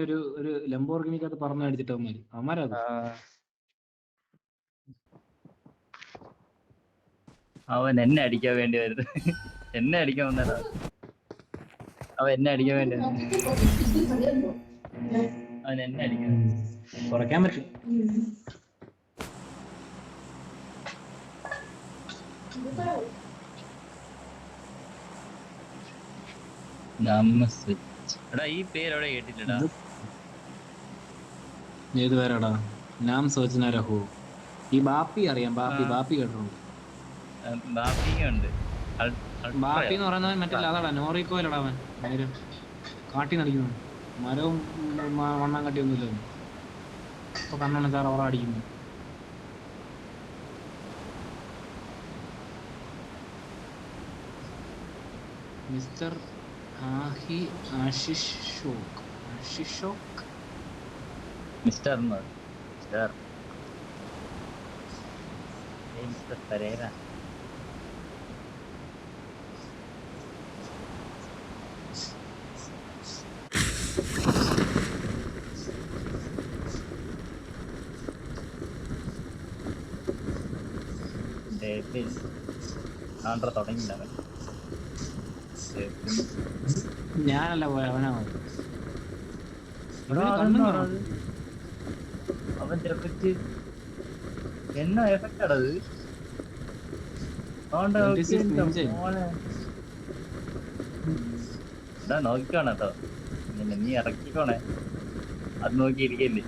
ഒരു ലംബോർഗിനിക്കകത്ത് പറഞ്ഞു അടിച്ചിട്ട് അവന്മാരത് അവൻ എന്നെ അടിക്കാൻ വേണ്ടി വരുന്നത്. എന്നെ അടിക്കാൻ വന്നടാ അവൻ. എന്നെ അടിക്കാൻ വേണ്ടി അവൻ എന്നെ അടിക്കാൻ കുറയ്ക്കാൻ പറ്റും. എടാ ഈ പേരവിടെ കേട്ടില്ലടാ. ഏത് പേരാടാ? നാം സോചന രഹു. ഈ ബാപ്പി അറിയാം. ബാപ്പി കേട്ടിട്ടുണ്ട്. ബാപ്പിയുണ്ട്. ബാപ്പി എന്ന് പറയുന്നത് മറ്റേ അതാടാ നോറിക്കോയിലടാ അവൻ നേരം കാട്ടി നടിക്കുന്നു. മരവും വണ്ണം കട്ടിയൊന്നുമില്ല. ഇപ്പൊ കണ്ണാണ് സാർ അവറ അടിക്കുന്നു. Mister mister Pereira. തുടങ്ങിയില്ല ഞാനല്ല പോയ അവനാ. അവന്റെ എഫക്റ്റ് എന്നാ എഫക്റ്റ് അടത് നോക്കിക്കോണേ കേട്ടോ. നീ ഇറക്കിക്കോണേ. അത് നോക്കിയിരിക്കല്ലേ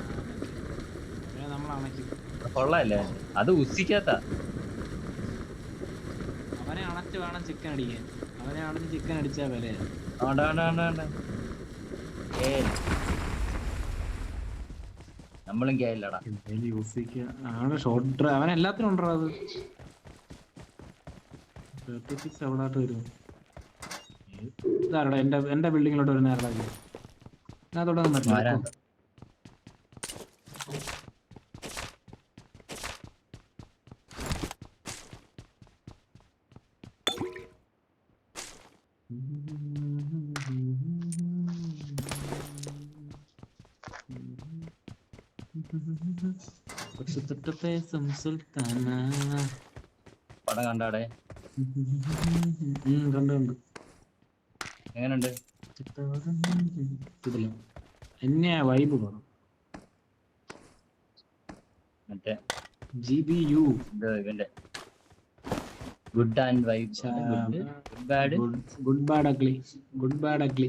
കൊള്ളാല്ലേ. അത് ഉസിക്കാത്ത അവനെ അണച്ച് വേണം ചിക്കൻ അടിക്കാൻ. അവനെ അണച്ച് ചിക്കൻ അടിച്ചാ വിലയാണ്. നമ്മളും കേല്ലടാ. അവൻ എല്ലാത്തിനും ഉണ്ടോ അത്? എവിടാട്ട് വരും? ഇതാരടാ എന്റെ ബിൽഡിങ്ങിലോട്ട് വരുന്ന ആരടാ? അതിനകത്തോടെ പറ്റില്ല. പടം കണ്ടാടെ? കണ്ടുണ്ട്. എങ്ങനുണ്ട്? എന്നെയാ വൈബ് പടം. മറ്റേ GBU ഇവന്റെ good and vibe. Good bad ugly.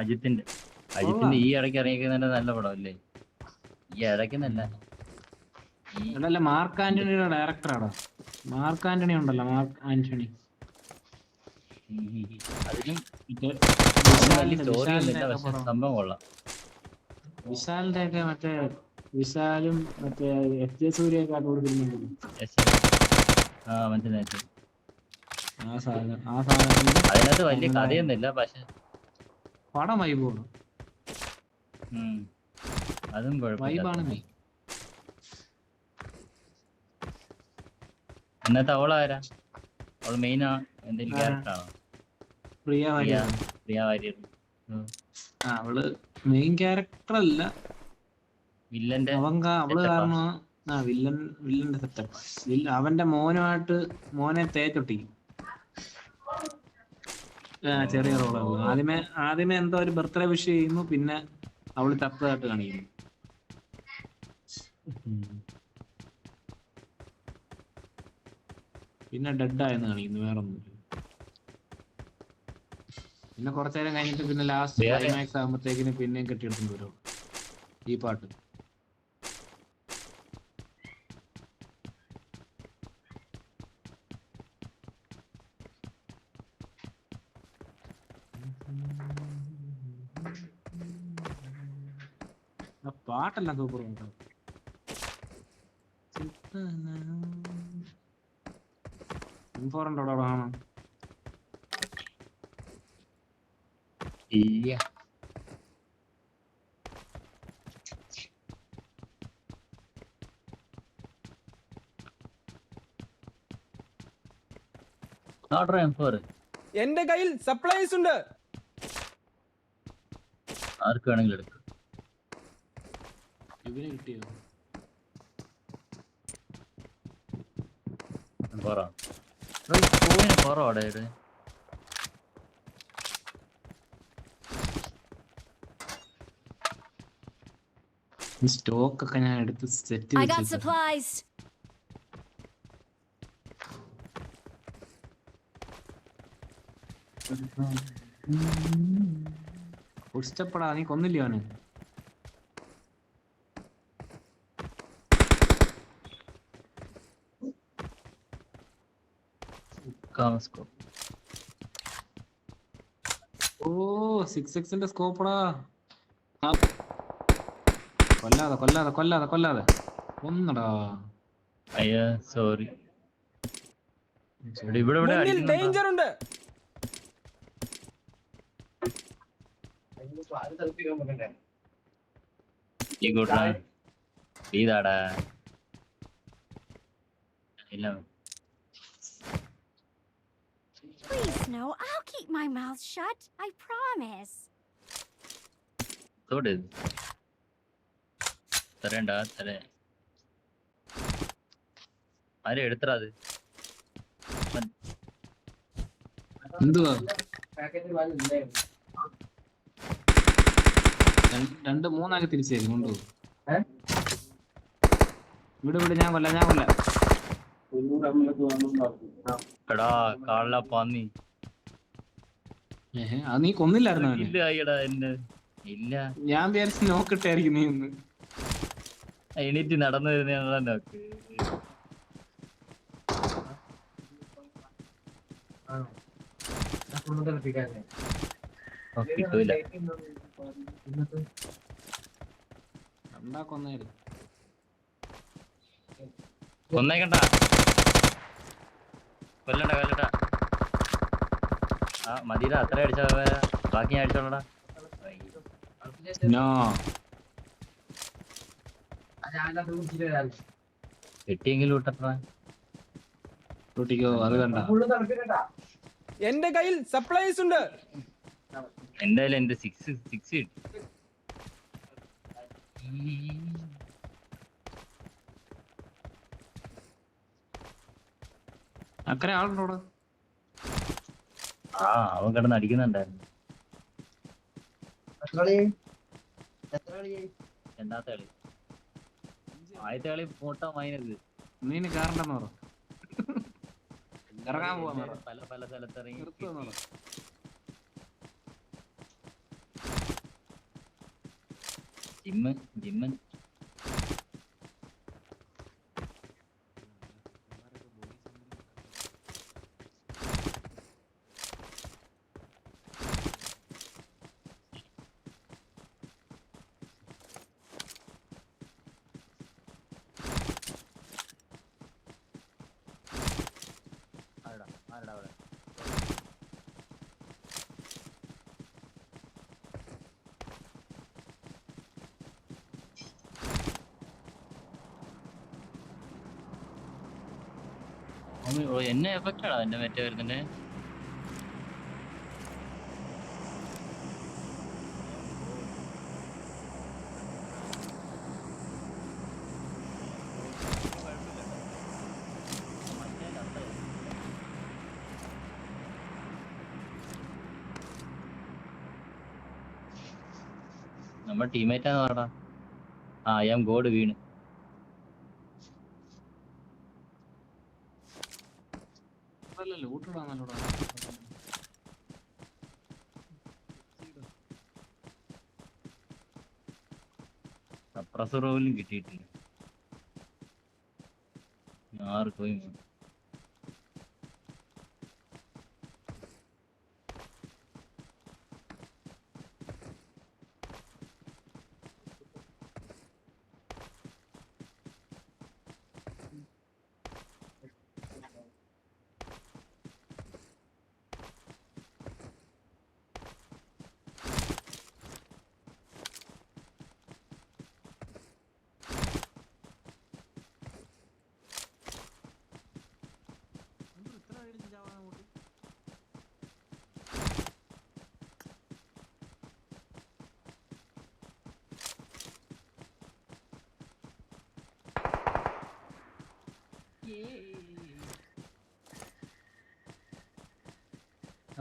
അജിത്തിന്റെ ഈ ഇടയ്ക്ക് ഇറങ്ങിക്കുന്ന നല്ല പടം അല്ലേ? ഈ ഇടയ്ക്കുന്നല്ല. മാർക്ക് ആന്റണിയുടെ ഡയറക്ടറാണോ? മാർക്ക് ആന്റണി ഉണ്ടല്ലോ. മാർക്ക് ആന്റണി. അതിനും സംഭവം കൊള്ളാം. വിശാലിന്റെ ഒക്കെ മറ്റേ വിശാലും മറ്റേ FJ സൂര്യയൊക്കെ കൊടുക്കുന്നുണ്ട്. ആ സാധനം അതിനകത്ത് വലിയ കഥയൊന്നുമില്ല, പക്ഷെ പടം വൈബാണ്. അതും വൈബാണ്. ഇന്നത്തെ അവളാരാ? അവള് മെയിൻ എന്തെങ്കിലും ക്യാരക്ടറാണോ? പ്രിയ വാര്യർ. അവള് മെയിൻ ക്യാരക്ടർ അല്ല, വില്ലന്റെ. അവള് കാരണം വില്ലന്റെ സെറ്റപ്പ്. അവന്റെ മോനെ തേച്ചൊട്ടിക്കും. ചെറിയ റോളാണ്. ആദ്യമേ എന്തോ ഒരു ബർത്ത്ഡേ വിഷ് ചെയ്യുന്നു, പിന്നെ അവള് ചത്തതായിട്ട് കാണിക്കുന്നു. പിന്നെ ഡെഡായെന്ന് കാണിക്കുന്നു. വേറൊന്നുമില്ല. പിന്നെ കുറച്ചേരം കഴിഞ്ഞിട്ട് പിന്നെ ലാസ്റ്റ് ക്ലൈമാക്സ് ആകുമ്പോഴത്തേക്കിന് പിന്നെയും കെട്ടിയെടുത്തുകൊണ്ട് വരും ഈ പാട്ട്. പാട്ടെല്ലാം സൂപ്പർ. ഇൻഫോറണ്ടോടെ കാണാം. എന്റെ കയ്യിൽ സപ്ലൈസ് ഉണ്ട്. ആർക്ക് വേണമെങ്കിലും എടുക്കാം. ഇവന് കിട്ടിയോ? കുറവാടെ ഇത്. സ്റ്റോക്ക് ഒക്കെ ഞാൻ എടുത്ത് സെറ്റ് I got ചെയ്ത് supplies. ഇഷ്ടപ്പെടാ. നീ കൊന്നില്ലേ അവന്? ഓ 6x സ്കോപ്പടാ. കൊല്ലാതെ കൊല്ലാതെ കൊല്ലാതെ കൊല്ലാതെ ഒന്നടാ. അയ്യോ സോറി. ഇവിടെ ഇവിടെ ഡേഞ്ചർ ഉണ്ട്. ഇതാടാ ഇല്ല. Please, no. I'll keep my mouth shut. I promise. തരേണ്ട തരേ ആരും എടുത്തടാ അത്. എന്തുവാ? രണ്ട് മൂന്നാക്കി തിരിച്ചു കൊണ്ടുപോകും. ഇവിടെ ഇവിടെ ഞാൻ കൊല്ല ഞാൻ കൊല്ല. എടാ കാള പന്നി. അത് നീ കൊന്നില്ലായിരുന്നു അവനെ? ഇല്ല ആയിടാ എന്നെ ഇല്ല. ഞാൻ വിചാരിച്ച് നോക്കിട്ടായിരിക്കും നീ ഒന്ന് എണീറ്റ് നടന്നു വരുന്ന നോക്ക്. കിട്ടൂല. കൊന്നായിരുന്നു. കൊന്നേക്കണ്ട. കൊല്ലണ്ട കൊല്ലണ്ട. ആ മതിടാ. അത്ര അടിച്ച ബാക്കി ഞാൻ അടിച്ചോളടാ. കിട്ടിയെങ്കിലും വിട്ടട്ടാ. അത് കണ്ട. എന്റെ കയ്യിൽ സപ്ലൈസ് ഉണ്ട്. എന്തായാലും എന്റെ 6 കിട്ടി. അക്കരെ ആളുണ്ടോടാ? ആ അവൻ കിടന്ന് അടിക്കുന്നുണ്ടായിരുന്നു. രണ്ടാമത്തെ കളി. ആദ്യത്തെ കളി മൂട്ടാ മൈനത്. നീ കാറണ്ടെന്ന് പറ. ഇറങ്ങാൻ പോവാ. പല പല സ്ഥലത്ത് ഇറങ്ങി. ജിമ്മ് ആരടാ അവിടെ? എന്നെ എഫക്റ്റ് ആണോ എന്റെ മറ്റേ വരുന്നുണ്ട്? നമ്മുടെ ടീമേറ്റാന്ന് പറടാ. ആ ഐ ആം ഗോഡ് വീണ്. സപ്രസർ പോലും കിട്ടിയിട്ടില്ല. ആർക്കും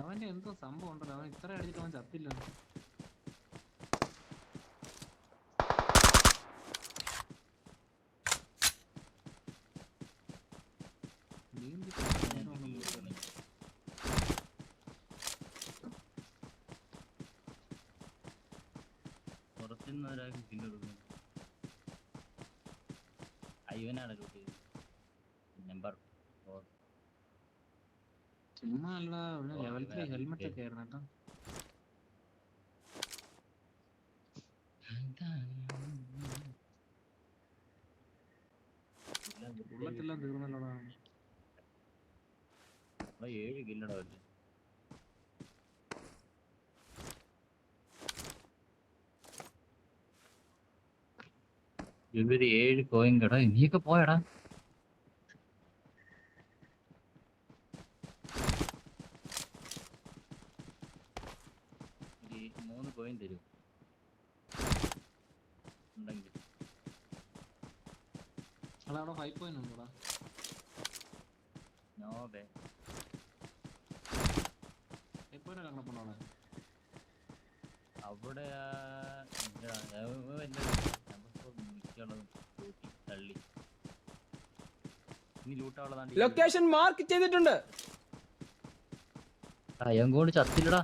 അവന്റെ എന്തോ സംഭവം ഉണ്ടല്ലോ, അവൻ ഇത്ര അടിച്ചിട്ട് അവൻ ചത്തില്ല. പുറത്തുനിന്ന് ഒരാൾക്ക് കില്ല് കൊടുക്കുന്നു. ഇവനാണ് ലൂട്ട് നമ്പർ 4. ചുമ്മാ അല്ല, ലെവൽ 3 ഹെൽമെറ്റ് ഒക്കെ ആയിരുന്നു കേട്ടോ. ബുള്ളറ്റെല്ലാം തീർന്നല്ലോടാ. 7 കില്ലടാ അവര്. ഇവര് 7 കോയിൻ കടാ. നീയൊക്കെ പോയടാ. 3 കോയിൻ തരും ഉണ്ടെങ്കിൽ. അവിടെ 5 പോയിന്റ് ഉണ്ടോടാ? No bay. 5 പോയിന്റ് അങ്ങനെ പോണോടാ അവിടെ. തള്ളി ഇനി ലൂട്ടാവുള്ളതാണ്ട്. ലൊക്കേഷൻ മാർക്ക് ചെയ്തിട്ടുണ്ട്. അയ്യങ്കോട് ചത്തില്ലടാ.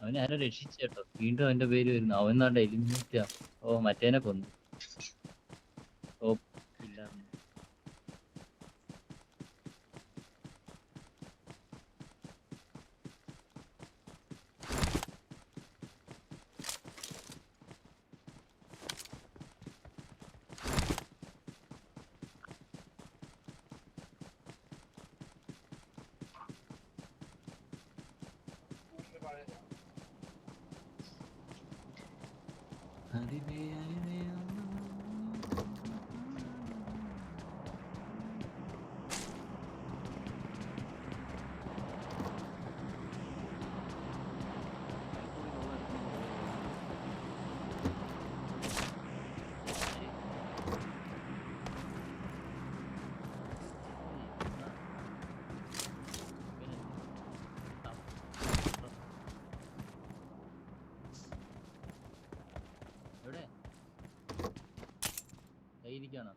അവനെ ആരെ രക്ഷിച്ചേട്ടോ. വീണ്ടും അവന്റെ പേര് വരുന്നു. അവൻ നാണ്ട എലിമിനേറ്റാ. ഓ മറ്റേനെ കൊന്നു. ഓ ഇല്ലായിരുന്നു. എവിടെ കയ്യിരിക്കാണോ?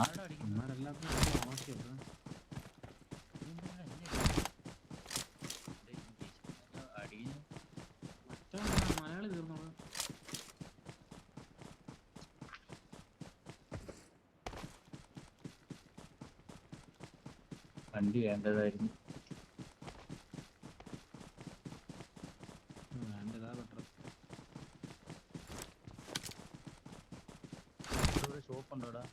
ആരുടെ അടിക്കുന്നു? മലയാളി തീർന്നോളൂ. വണ്ടി വേണ്ടതായിരുന്നു. വേണ്ടതാ ബെറ്റർ. ഇവിടെ ഷോപ്പ് ഉണ്ടോടാ?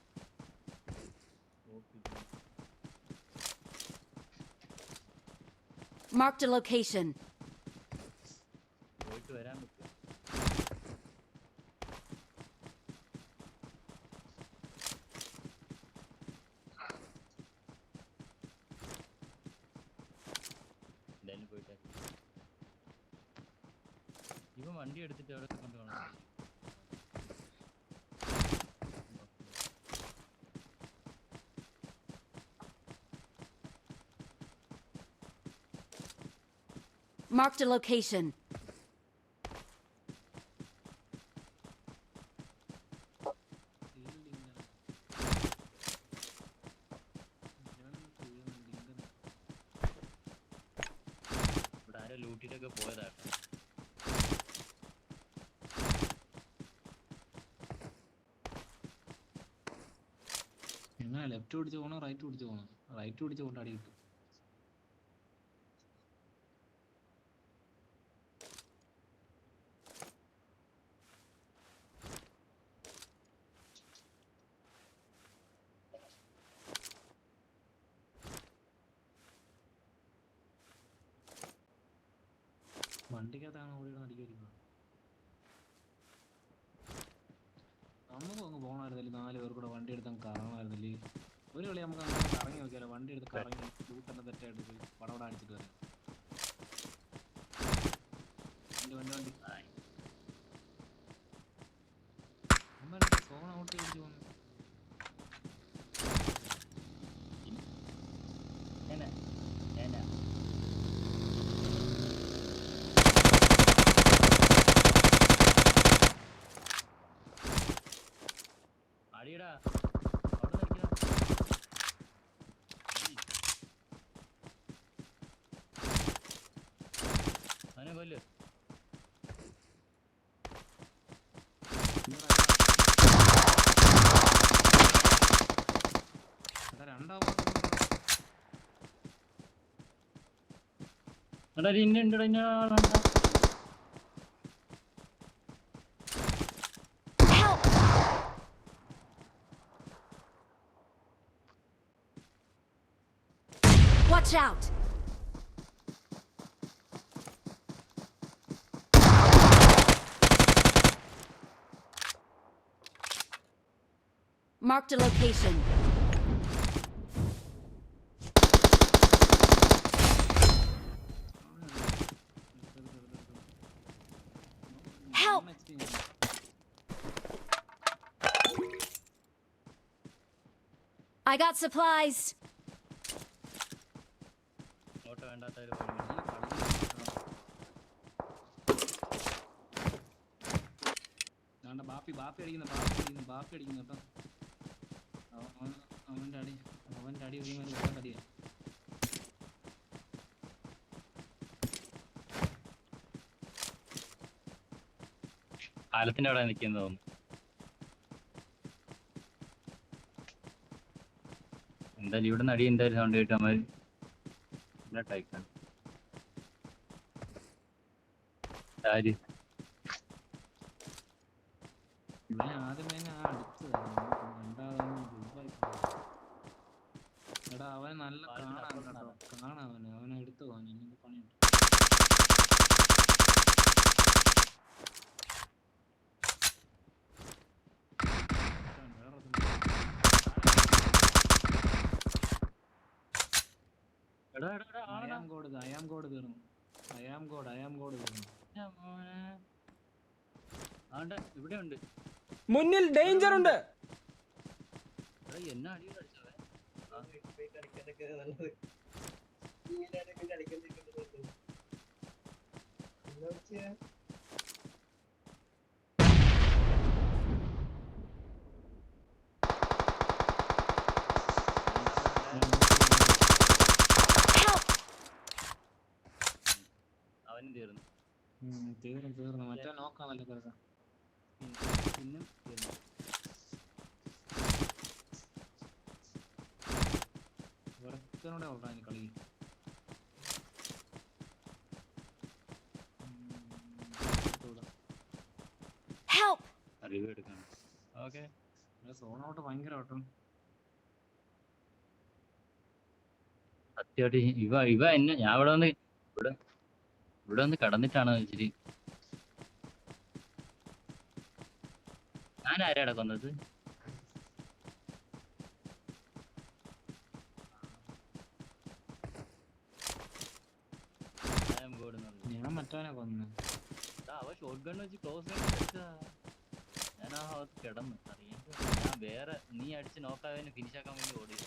Marked a location. പോയിട്ട് വരാൻ പറ്റുമോ? എന്തായാലും പോയിട്ട് ഇവൻ വണ്ടി എടുത്തിട്ട് അവിടെ കൊണ്ട് കാണാം. Marked a location. ഇവിടെ ആരോ ലൂട്ടിട്ടൊക്കെ പോയതാട്ടോ. എങ്ങനെ ലെഫ്റ്റ് പിടിച്ച് പോകണോ റൈറ്റ് പിടിച്ച് പോകണം? റൈറ്റ് പിടിച്ച് കൊണ്ട് അടി കിട്ടും. വണ്ടിക്കകത്താണ് ഓടിയിടുന്ന അടിക്കായിരിക്കും. നമുക്ക് അങ്ങ് പോകണമായിരുന്നില്ല. 4 പേർ കൂടെ വണ്ടി എടുത്ത് കറങ്ങണമായിരുന്നില്ലേ? ഒരു കളി നമുക്ക് അങ്ങനെ കറങ്ങി നോക്കിയാലോ. വണ്ടി എടുത്ത് കറങ്ങി ലൂട്ടെല്ലാം തെറ്റായിട്ട് പോയി പടപട അടിച്ചിട്ട് വരാം. അവിടെ നിൽക്കാം. അവനെ കൊല്ല്. എടാ ഇന്നുണ്ടോ ഇന്ന ആളുണ്ടോ? Help! Watch out! Marked a location. Help! I got supplies. Auto വേണ്ടാത്ത ഒരു ബാപ്പി അടിക്കുന്നു കേട്ടോ. അവന്റെ അടി അടിയാ. പാലത്തിന്റെ അവിടെ നിൽക്കുന്നു തോന്നുന്നു. എന്തായാലും ഇവിടെ നടി എന്തായാലും സൗണ്ട് കേട്ട് നമ്മൾ ടൈക്കാണ് ആദ്യമേ എടാ അവൻ നല്ല കാണാൻ അവനെ എടുത്തു പോകാൻ എനിക്ക് പണിയുണ്ട്. അയാം കോഡ് തീർന്നു. ഇവിടെ ഉണ്ട്. മുന്നിൽ ഡേഞ്ചർ ഉണ്ട്. എന്നാ അടിയിൽ അടിച്ചത്? അവനും തീർന്നു. മറ്റേ നോക്കാമല്ലോ കേട്ടോ. പിന്നെ വെറുതെ ഉള്ളു അതിന് കളി. Help! അറിവ് എടുക്കണം. ഓക്കെ സോണോട്ട് ഭയങ്കര ഓട്ടം. സത്യമായിട്ട് ഇവ എന്നെ ഞാൻ ഇവിടെ വന്ന് കടന്നിട്ടാണ് ഇച്ചിരി. ഞാൻ ആരാടാ കൊന്നത്? ഞാൻ മറ്റവനെ കൊന്നു. അവ ഷോട്ട് ഗൺ വെച്ച് ക്ലോസ് അടിച്ചാ ഞാൻ ആ ഭാഗത്ത് കിടന്നു. അറിയാം ഞാൻ വേറെ നീ അടിച്ച് നോക്കാതെ ഫിനിഷ് ആക്കാൻ വേണ്ടി ഓടിയത്.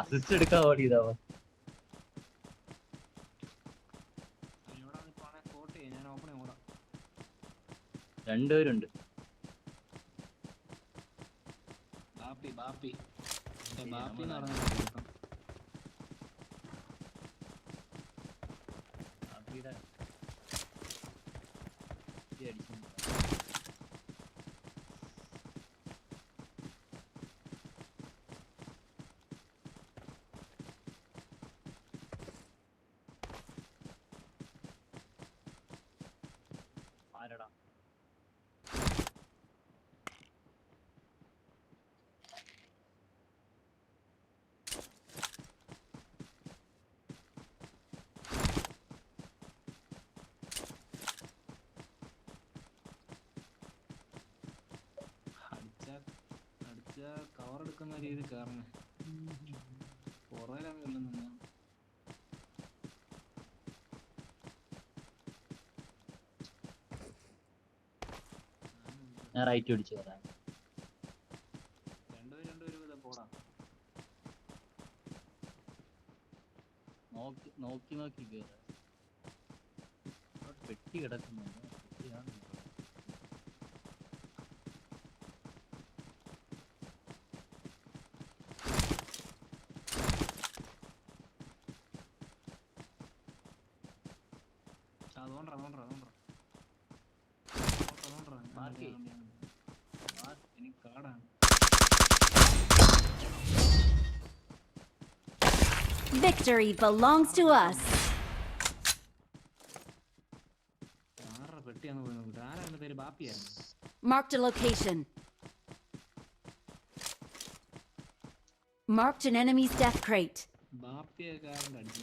അസിസ്റ്റ് എടുക്കാൻ ഓടിയതാവ. രണ്ടുപേരുണ്ട്. ബാപ്പി ആരടാ കവർ എടുക്കുന്ന രീതി കയറണേ. പുറകിലങ്ങ് ഇല്ലെന്ന് ഞാൻ റൈറ്റ് പിടിച്ചു വരാം. രണ്ടുപേരും പോടാ. നോക്കി കേറാ. പെട്ടി കിടക്കുന്നുണ്ട്. എനിക്ക് കാടാണ്. Victory belongs to us. ആരുടെ പെട്ടിയാന്ന് പോയി നോക്കിട്ട്. ആരായിരുന്നു പേര്? ബാപ്പിയായിരുന്നു. Marked a location. Marked an enemy's death crate. ബാപ്പിയക്കാരൻ്റെ അടിച്ചു.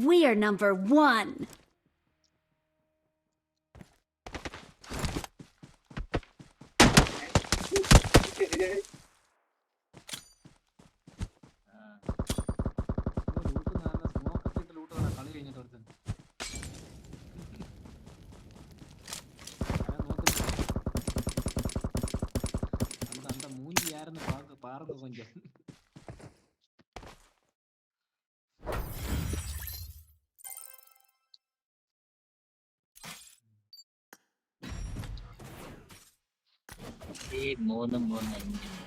We are number 1. സ്മോക്കൊക്കെ ഇട്ട് ലൂട്ട് കളി കഴിഞ്ഞിട്ട് ഒരുത്തൻ அந்த மூஞ்சி யாருன்னு பாருங்க கொஞ்சம். ഈ 3-3